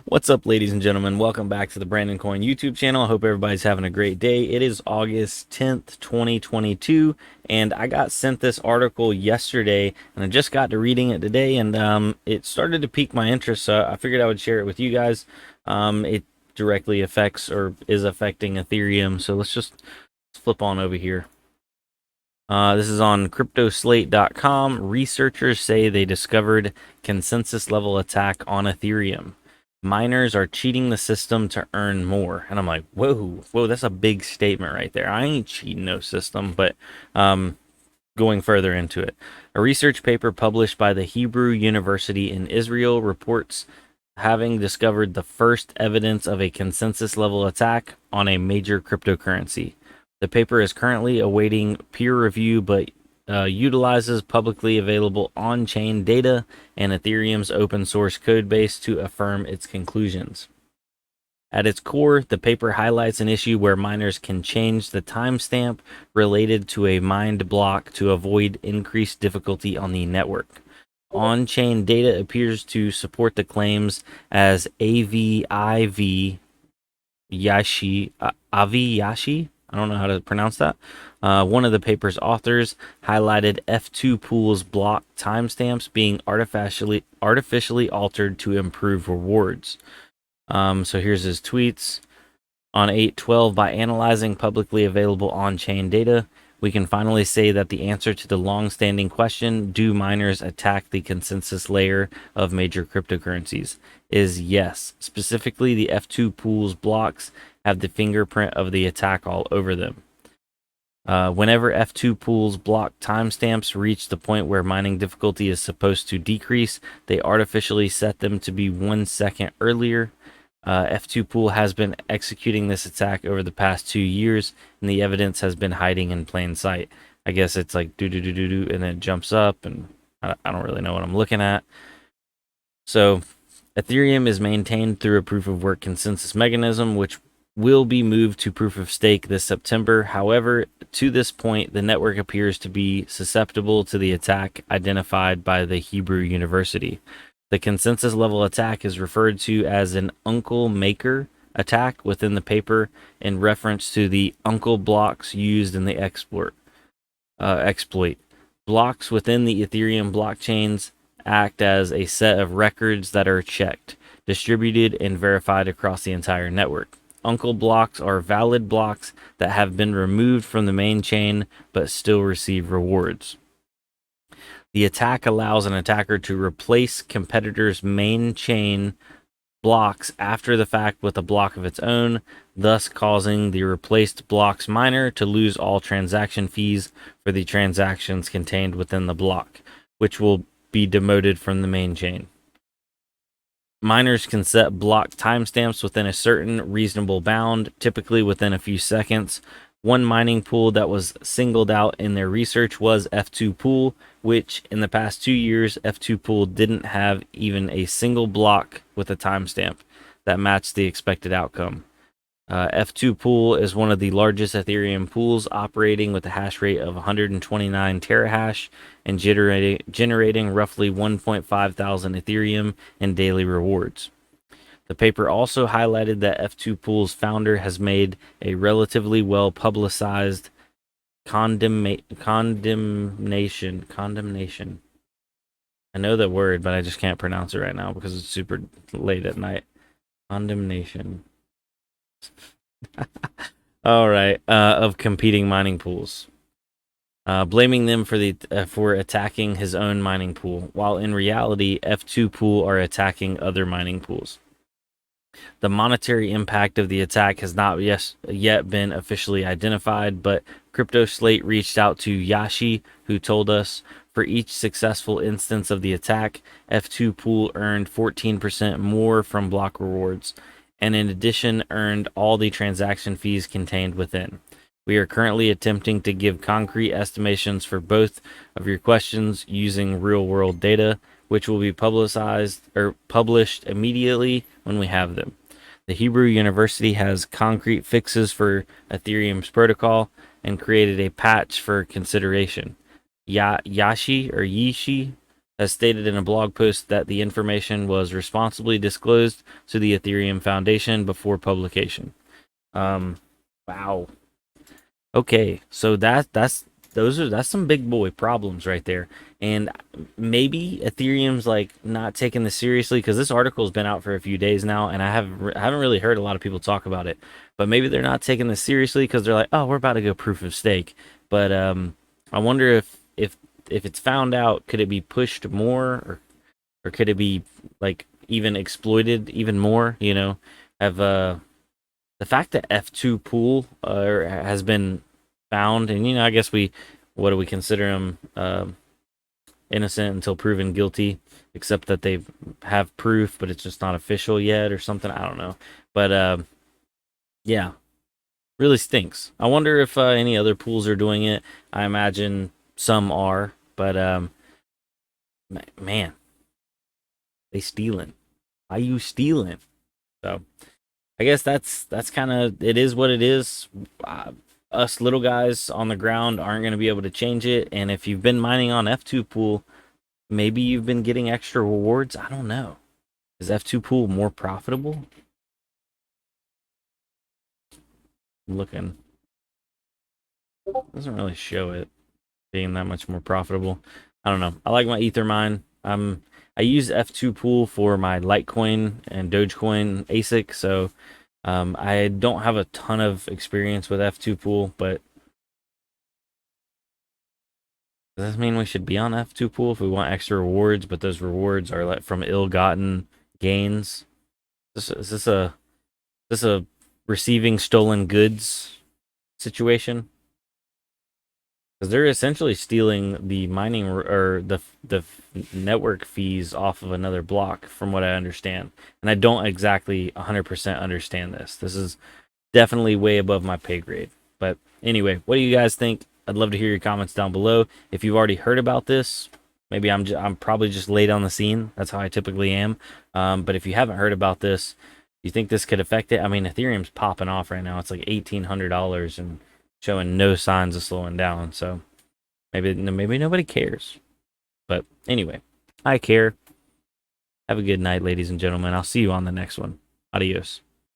What's up, ladies and gentlemen? Welcome back to the Brandon Coin YouTube channel. I hope everybody's having a great day. It is August 10th, 2022, and I got sent this article yesterday, and I just got to reading it today, and it started to pique my interest, so I figured I would share it with you guys. It directly affects or is affecting Ethereum, so let's flip on over here. This is on cryptoslate.com. Researchers say they discovered consensus level attack on Ethereum. Miners are cheating the system to earn more. And I'm like, whoa, that's a big statement right there. I ain't cheating no system, but going further into it. A research paper published by the Hebrew University in Israel reports having discovered the first evidence of a consensus level attack on a major cryptocurrency. The paper is currently awaiting peer review, but utilizes publicly available on-chain data and Ethereum's open source code base to affirm its conclusions. At its core, the paper highlights an issue where miners can change the timestamp related to a mined block to avoid increased difficulty on the network. On-chain data appears to support the claims as AVIV Yashi, Avi Yashi. I don't know how to pronounce that. One of the paper's authors highlighted F2 Pool's block timestamps being artificially altered to improve rewards. So here's his tweets. On 8/12, by analyzing publicly available on-chain data, we can finally say that the answer to the long-standing question, do miners attack the consensus layer of major cryptocurrencies, is yes. Specifically, the F2 pool's blocks have the fingerprint of the attack all over them. Whenever F2 pools block timestamps reach the point where mining difficulty is supposed to decrease, they artificially set them to be 1 second earlier. F2 Pool has been executing this attack over the past 2 years, and the evidence has been hiding in plain sight. I guess it's like do do do do do, and then it jumps up, and I don't really know what I'm looking at. So, Ethereum is maintained through a proof of work consensus mechanism, which will be moved to proof of stake this September. However, to this point, the network appears to be susceptible to the attack identified by the Hebrew University. The consensus level attack is referred to as an uncle maker attack within the paper in reference to the uncle blocks used in the exploit. Blocks within the Ethereum blockchains act as a set of records that are checked, distributed, and verified across the entire network. Uncle blocks are valid blocks that have been removed from the main chain but still receive rewards. The attack allows an attacker to replace competitors' main chain blocks after the fact with a block of its own, thus causing the replaced block's miner to lose all transaction fees for the transactions contained within the block, which will be demoted from the main chain. Miners can set block timestamps within a certain reasonable bound, typically within a few seconds. One mining pool that was singled out in their research was F2 Pool, which in the past 2 years, F2 Pool didn't have even a single block with a timestamp that matched the expected outcome. F2 Pool is one of the largest Ethereum pools, operating with a hash rate of 129 terahash and generating roughly 1.5 thousand Ethereum in daily rewards. The paper also highlighted that F2 Pool's founder has made a relatively well publicized condemnation. I know that word, but I just can't pronounce it right now because it's super late at night. Condemnation. All right, of competing mining pools, blaming them for attacking his own mining pool, while in reality, F2 Pool are attacking other mining pools. The monetary impact of the attack has not yet been officially identified, but CryptoSlate reached out to Yashi, who told us for each successful instance of the attack, F2 Pool earned 14% more from block rewards, and in addition earned all the transaction fees contained within. We are currently attempting to give concrete estimations for both of your questions using real-world data, which will be published immediately when we have them. The Hebrew University has concrete fixes for Ethereum's protocol and created a patch for consideration. Yashi or Yishi has stated in a blog post that the information was responsibly disclosed to the Ethereum Foundation before publication. Wow. Okay, so that's some big boy problems right there, and maybe Ethereum's like not taking this seriously because this article's been out for a few days now, and I haven't really heard a lot of people talk about it. But maybe they're not taking this seriously because they're like, oh, we're about to go proof of stake. But I wonder if it's found out, could it be pushed more, or could it be like even exploited even more? You know, have the fact that F2 pool has been found, and I guess what do we consider him, innocent until proven guilty, except that they have proof, but it's just not official yet or something. I don't know, but yeah, really stinks. I wonder if any other pools are doing it. I imagine some are, but man, they stealing. Why you stealing? So I guess that's kind of, it is what it is. Us little guys on the ground aren't going to be able to change it. And if you've been mining on F2 pool, maybe you've been getting extra rewards. I don't know. Is F2 pool more profitable? I'm looking. Doesn't really show it being that much more profitable. I don't know. I like my Ether mine. I use F2 pool for my Litecoin and Dogecoin ASIC, so I don't have a ton of experience with F2 pool, but does this mean we should be on F2 pool if we want extra rewards, but those rewards are like from ill-gotten gains? Is this a receiving stolen goods situation? Because they're essentially stealing the mining or the network fees off of another block, from what I understand. And I don't exactly 100% understand this. This is definitely way above my pay grade. But anyway, what do you guys think? I'd love to hear your comments down below. If you've already heard about this, maybe I'm probably just late on the scene. That's how I typically am. But if you haven't heard about this, you think this could affect it? I mean, Ethereum's popping off right now. It's like $1,800 and showing no signs of slowing down. So maybe nobody cares. But anyway, I care. Have a good night, ladies and gentlemen. I'll see you on the next one. Adios.